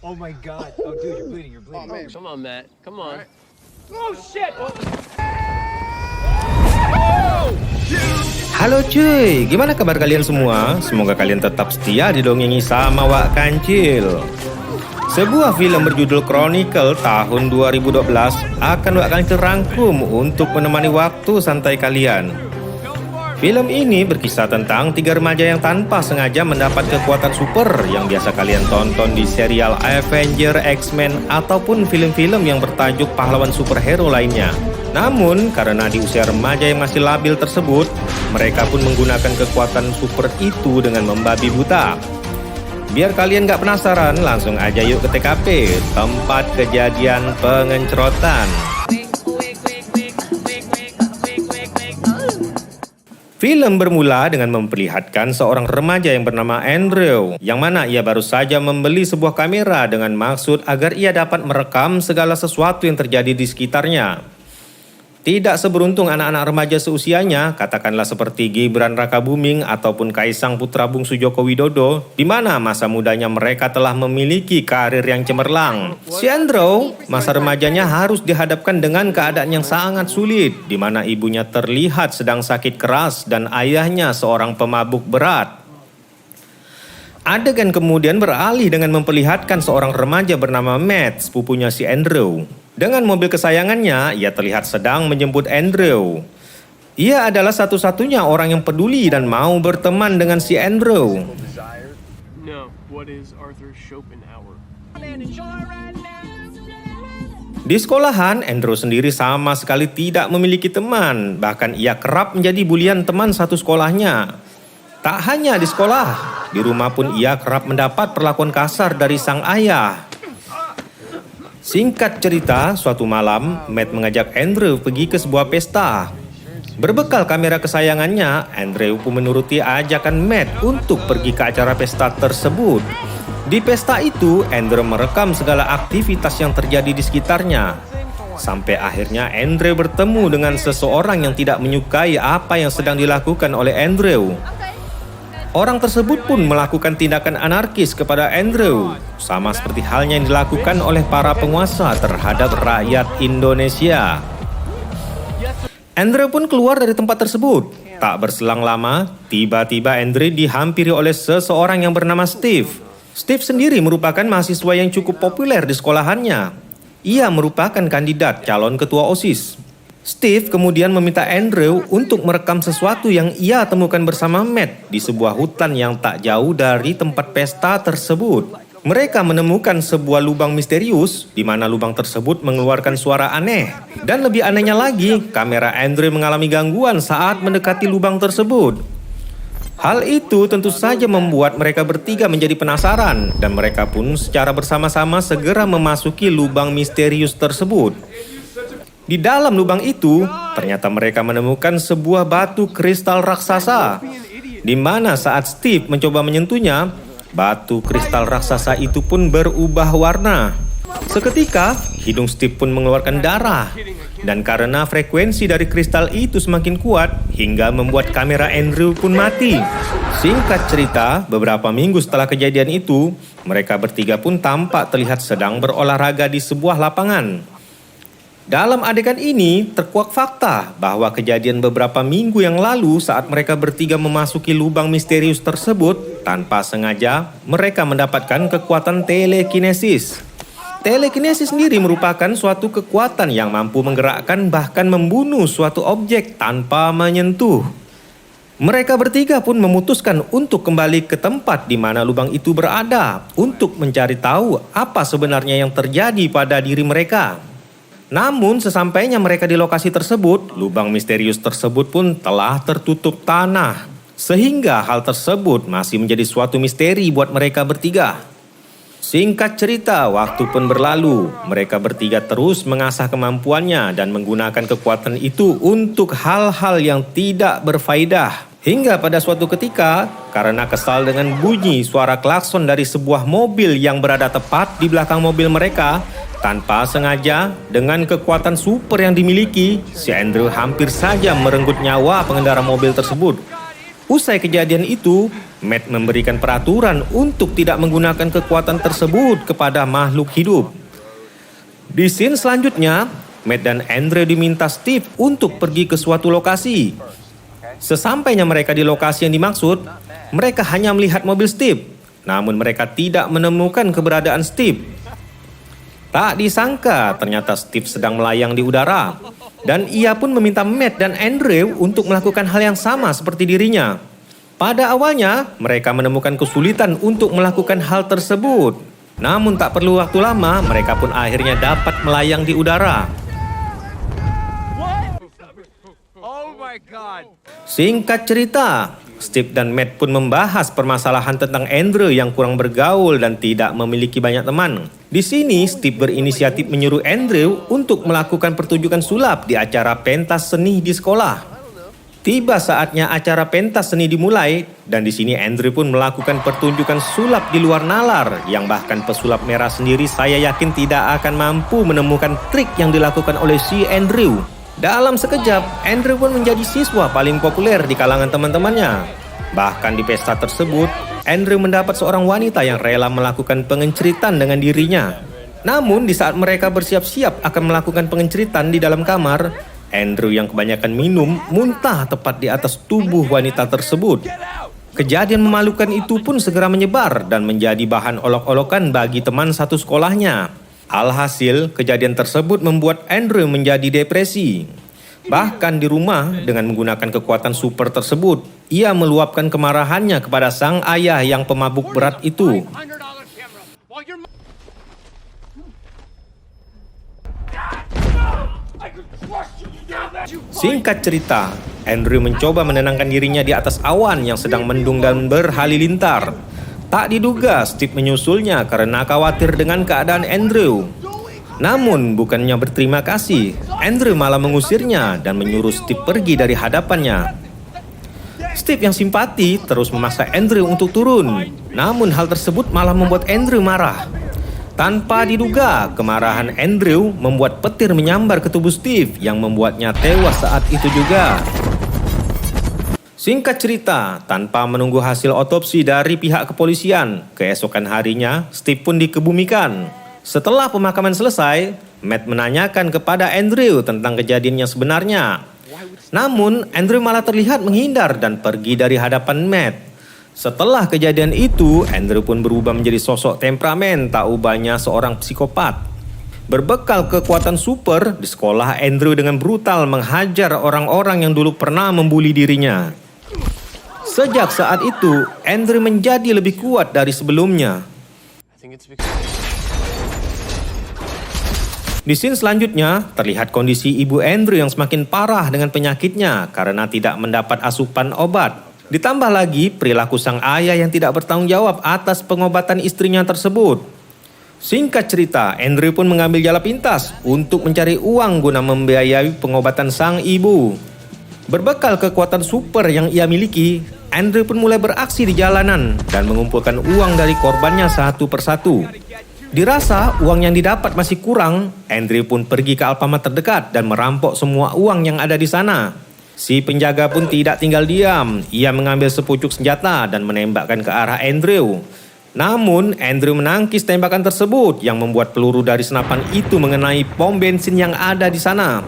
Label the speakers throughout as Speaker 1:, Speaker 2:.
Speaker 1: Oh my god. Oh dude, you're bleeding, you're bleeding.
Speaker 2: Oh, man.
Speaker 3: Come on, Matt. Come on.
Speaker 1: Oh shit!
Speaker 4: Halo cuy, gimana kabar kalian semua? Semoga kalian tetap setia didongengi sama Wak Kancil. Sebuah film berjudul Chronicle tahun 2012 akan Wak Kancil rangkum untuk menemani waktu santai kalian. Film ini berkisah tentang 3 remaja yang tanpa sengaja mendapat kekuatan super yang biasa kalian tonton di serial Avenger, X-Men, ataupun film-film yang bertajuk pahlawan superhero lainnya. Namun, karena di usia remaja yang masih labil tersebut, mereka pun menggunakan kekuatan super itu dengan membabi buta. Biar kalian gak penasaran, langsung aja yuk ke TKP, tempat kejadian pengencrotan. Film bermula dengan memperlihatkan seorang remaja yang bernama Andrew, yang mana ia baru saja membeli sebuah kamera dengan maksud agar ia dapat merekam segala sesuatu yang terjadi di sekitarnya. Tidak seberuntung anak-anak remaja seusianya, katakanlah seperti Gibran Rakabuming ataupun Kaisang Putra Bungsu Joko Widodo, di mana masa mudanya mereka telah memiliki karir yang cemerlang. Si Andrew, masa remajanya harus dihadapkan dengan keadaan yang sangat sulit, di mana ibunya terlihat sedang sakit keras dan ayahnya seorang pemabuk berat. Adegan kemudian beralih dengan memperlihatkan seorang remaja bernama Matt, sepupunya si Andrew. Dengan mobil kesayangannya, ia terlihat sedang menjemput Andrew. Ia adalah satu-satunya orang yang peduli dan mau berteman dengan si Andrew.
Speaker 3: No, what is Arthur Schopenhauer?
Speaker 4: Di sekolahan, Andrew sendiri sama sekali tidak memiliki teman. Bahkan ia kerap menjadi bulian teman satu sekolahnya. Tak hanya di sekolah, di rumah pun ia kerap mendapat perlakuan kasar dari sang ayah. Singkat cerita, suatu malam, Matt mengajak Andrew pergi ke sebuah pesta. Berbekal kamera kesayangannya, Andrew pun menuruti ajakan Matt untuk pergi ke acara pesta tersebut. Di pesta itu, Andrew merekam segala aktivitas yang terjadi di sekitarnya. Sampai akhirnya Andrew bertemu dengan seseorang yang tidak menyukai apa yang sedang dilakukan oleh Andrew. Orang tersebut pun melakukan tindakan anarkis kepada Andrew, sama seperti halnya yang dilakukan oleh para penguasa terhadap rakyat Indonesia. Andrew pun keluar dari tempat tersebut. Tak berselang lama, tiba-tiba Andrew dihampiri oleh seseorang yang bernama Steve. Steve sendiri merupakan mahasiswa yang cukup populer di sekolahannya. Ia merupakan kandidat calon ketua OSIS. Steve kemudian meminta Andrew untuk merekam sesuatu yang ia temukan bersama Matt di sebuah hutan yang tak jauh dari tempat pesta tersebut. Mereka menemukan sebuah lubang misterius di mana lubang tersebut mengeluarkan suara aneh. Dan lebih anehnya lagi, kamera Andrew mengalami gangguan saat mendekati lubang tersebut. Hal itu tentu saja membuat mereka bertiga menjadi penasaran dan mereka pun secara bersama-sama segera memasuki lubang misterius tersebut. Di dalam lubang itu, ternyata mereka menemukan sebuah batu kristal raksasa. Di mana saat Steve mencoba menyentuhnya, batu kristal raksasa itu pun berubah warna. Seketika, hidung Steve pun mengeluarkan darah. Dan karena frekuensi dari kristal itu semakin kuat, hingga membuat kamera Andrew pun mati. Singkat cerita, beberapa minggu setelah kejadian itu, mereka bertiga pun tampak terlihat sedang berolahraga di sebuah lapangan. Dalam adegan ini, terkuak fakta bahwa kejadian beberapa minggu yang lalu saat mereka bertiga memasuki lubang misterius tersebut, tanpa sengaja mereka mendapatkan kekuatan telekinesis. Telekinesis sendiri merupakan suatu kekuatan yang mampu menggerakkan bahkan membunuh suatu objek tanpa menyentuh. Mereka bertiga pun memutuskan untuk kembali ke tempat di mana lubang itu berada untuk mencari tahu apa sebenarnya yang terjadi pada diri mereka. Namun sesampainya mereka di lokasi tersebut, lubang misterius tersebut pun telah tertutup tanah. Sehingga hal tersebut masih menjadi suatu misteri buat mereka bertiga. Singkat cerita, waktu pun berlalu. Mereka bertiga terus mengasah kemampuannya dan menggunakan kekuatan itu untuk hal-hal yang tidak berfaedah. Hingga pada suatu ketika, karena kesal dengan bunyi suara klakson dari sebuah mobil yang berada tepat di belakang mobil mereka, tanpa sengaja, dengan kekuatan super yang dimiliki, si Andrew hampir saja merenggut nyawa pengendara mobil tersebut. Usai kejadian itu, Matt memberikan peraturan untuk tidak menggunakan kekuatan tersebut kepada makhluk hidup. Di scene selanjutnya, Matt dan Andre diminta Steve untuk pergi ke suatu lokasi. Sesampainya mereka di lokasi yang dimaksud, mereka hanya melihat mobil Steve, namun mereka tidak menemukan keberadaan Steve. Tak disangka, ternyata Steve sedang melayang di udara. Dan ia pun meminta Matt dan Andre untuk melakukan hal yang sama seperti dirinya. Pada awalnya, mereka menemukan kesulitan untuk melakukan hal tersebut. Namun tak perlu waktu lama, mereka pun akhirnya dapat melayang di udara.
Speaker 1: Oh my god.
Speaker 4: Singkat cerita, Steve dan Matt pun membahas permasalahan tentang Andre yang kurang bergaul dan tidak memiliki banyak teman. Di sini, Steve berinisiatif menyuruh Andrew untuk melakukan pertunjukan sulap di acara pentas seni di sekolah. Tiba saatnya acara pentas seni dimulai, dan di sini Andrew pun melakukan pertunjukan sulap di luar nalar, yang bahkan pesulap merah sendiri saya yakin tidak akan mampu menemukan trik yang dilakukan oleh si Andrew. Dalam sekejap, Andrew pun menjadi siswa paling populer di kalangan teman-temannya. Bahkan di pesta tersebut, Andrew mendapat seorang wanita yang rela melakukan pengenceritan dengan dirinya. Namun di saat mereka bersiap-siap akan melakukan pengenceritan di dalam kamar, Andrew yang kebanyakan minum muntah tepat di atas tubuh wanita tersebut. Kejadian memalukan itu pun segera menyebar dan menjadi bahan olok-olokan bagi teman satu sekolahnya. Alhasil, kejadian tersebut membuat Andrew menjadi depresi. Bahkan di rumah, dengan menggunakan kekuatan super tersebut, ia meluapkan kemarahannya kepada sang ayah yang pemabuk berat itu. Singkat cerita, Andrew mencoba menenangkan dirinya di atas awan yang sedang mendung dan berhalilintar. Tak diduga Steve menyusulnya karena khawatir dengan keadaan Andrew. Namun bukannya berterima kasih, Andrew malah mengusirnya dan menyuruh Steve pergi dari hadapannya. Steve yang simpati terus memaksa Andrew untuk turun. Namun hal tersebut malah membuat Andrew marah. Tanpa diduga, kemarahan Andrew membuat petir menyambar ke tubuh Steve yang membuatnya tewas saat itu juga. Singkat cerita, tanpa menunggu hasil otopsi dari pihak kepolisian, keesokan harinya Steve pun dikebumikan. Setelah pemakaman selesai, Matt menanyakan kepada Andrew tentang kejadian yang sebenarnya. Namun, Andrew malah terlihat menghindar dan pergi dari hadapan Matt. Setelah kejadian itu, Andrew pun berubah menjadi sosok temperamen tak ubahnya seorang psikopat. Berbekal kekuatan super, di sekolah Andrew dengan brutal menghajar orang-orang yang dulu pernah membuli dirinya. Sejak saat itu, Andrew menjadi lebih kuat dari sebelumnya. Di scene selanjutnya, terlihat kondisi ibu Andrew yang semakin parah dengan penyakitnya karena tidak mendapat asupan obat. Ditambah lagi perilaku sang ayah yang tidak bertanggung jawab atas pengobatan istrinya tersebut. Singkat cerita, Andrew pun mengambil jalan pintas untuk mencari uang guna membiayai pengobatan sang ibu. Berbekal kekuatan super yang ia miliki, Andrew pun mulai beraksi di jalanan dan mengumpulkan uang dari korbannya satu persatu. Dirasa uang yang didapat masih kurang, Andrew pun pergi ke Alfamart terdekat dan merampok semua uang yang ada di sana. Si penjaga pun tidak tinggal diam. Ia mengambil sepucuk senjata dan menembakkan ke arah Andrew. Namun, Andrew menangkis tembakan tersebut yang membuat peluru dari senapan itu mengenai pom bensin yang ada di sana.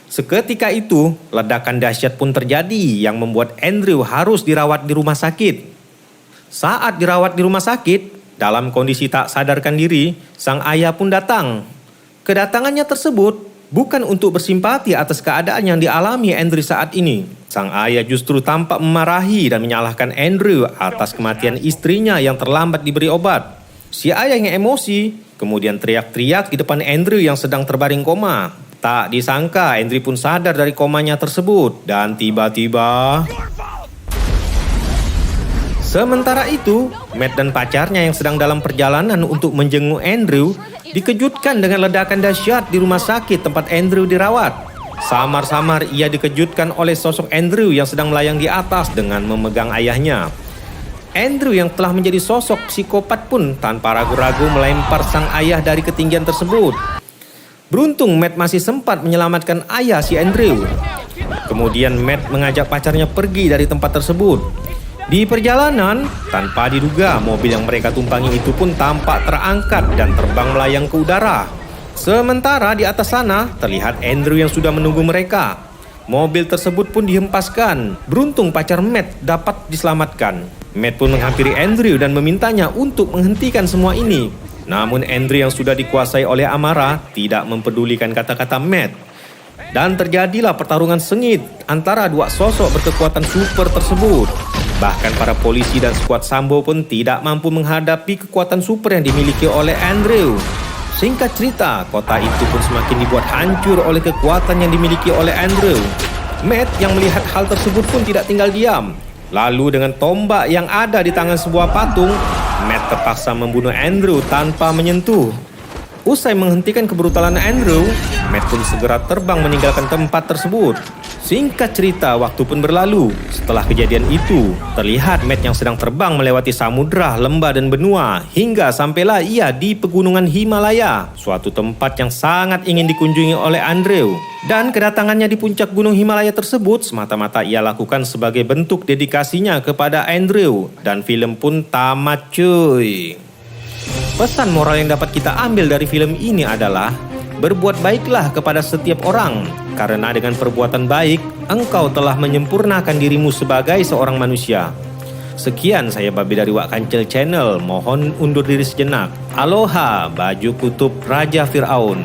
Speaker 4: Seketika itu, ledakan dahsyat pun terjadi yang membuat Andrew harus dirawat di rumah sakit. Saat dirawat di rumah sakit, dalam kondisi tak sadarkan diri, sang ayah pun datang. Kedatangannya tersebut bukan untuk bersimpati atas keadaan yang dialami Andrew saat ini. Sang ayah justru tampak memarahi dan menyalahkan Andrew atas kematian istrinya yang terlambat diberi obat. Si ayah yang emosi kemudian teriak-teriak di depan Andrew yang sedang terbaring koma. Tak disangka Andrew pun sadar dari komanya tersebut dan tiba-tiba... Sementara itu, Matt dan pacarnya yang sedang dalam perjalanan untuk menjenguk Andrew dikejutkan dengan ledakan dahsyat di rumah sakit tempat Andrew dirawat. Samar-samar ia dikejutkan oleh sosok Andrew yang sedang melayang di atas dengan memegang ayahnya. Andrew yang telah menjadi sosok psikopat pun tanpa ragu-ragu melempar sang ayah dari ketinggian tersebut. Beruntung Matt masih sempat menyelamatkan ayah si Andrew. Kemudian Matt mengajak pacarnya pergi dari tempat tersebut. Di perjalanan, tanpa diduga, mobil yang mereka tumpangi itu pun tampak terangkat dan terbang melayang ke udara. Sementara di atas sana, terlihat Andrew yang sudah menunggu mereka. Mobil tersebut pun dihempaskan. Beruntung pacar Matt dapat diselamatkan. Matt pun menghampiri Andrew dan memintanya untuk menghentikan semua ini. Namun Andrew yang sudah dikuasai oleh amarah tidak mempedulikan kata-kata Matt. Dan terjadilah pertarungan sengit antara dua sosok berkekuatan super tersebut. Bahkan para polisi dan skuad Sambo pun tidak mampu menghadapi kekuatan super yang dimiliki oleh Andrew. Singkat cerita, kota itu pun semakin dibuat hancur oleh kekuatan yang dimiliki oleh Andrew. Matt yang melihat hal tersebut pun tidak tinggal diam. Lalu dengan tombak yang ada di tangan sebuah patung, Matt terpaksa membunuh Andrew tanpa menyentuh. Usai menghentikan kebrutalan Andrew, Matt pun segera terbang meninggalkan tempat tersebut. Singkat cerita, waktu pun berlalu. Setelah kejadian itu, terlihat Matt yang sedang terbang melewati samudra, lembah dan benua hingga sampailah ia di pegunungan Himalaya, suatu tempat yang sangat ingin dikunjungi oleh Andrew. Dan kedatangannya di puncak gunung Himalaya tersebut semata-mata ia lakukan sebagai bentuk dedikasinya kepada Andrew. Dan film pun tamat cuy. Pesan moral yang dapat kita ambil dari film ini adalah berbuat baiklah kepada setiap orang, karena dengan perbuatan baik, engkau telah menyempurnakan dirimu sebagai seorang manusia. Sekian saya Babi dari Wak Kancil Channel, mohon undur diri sejenak. Aloha, baju kutub Raja Fir'aun.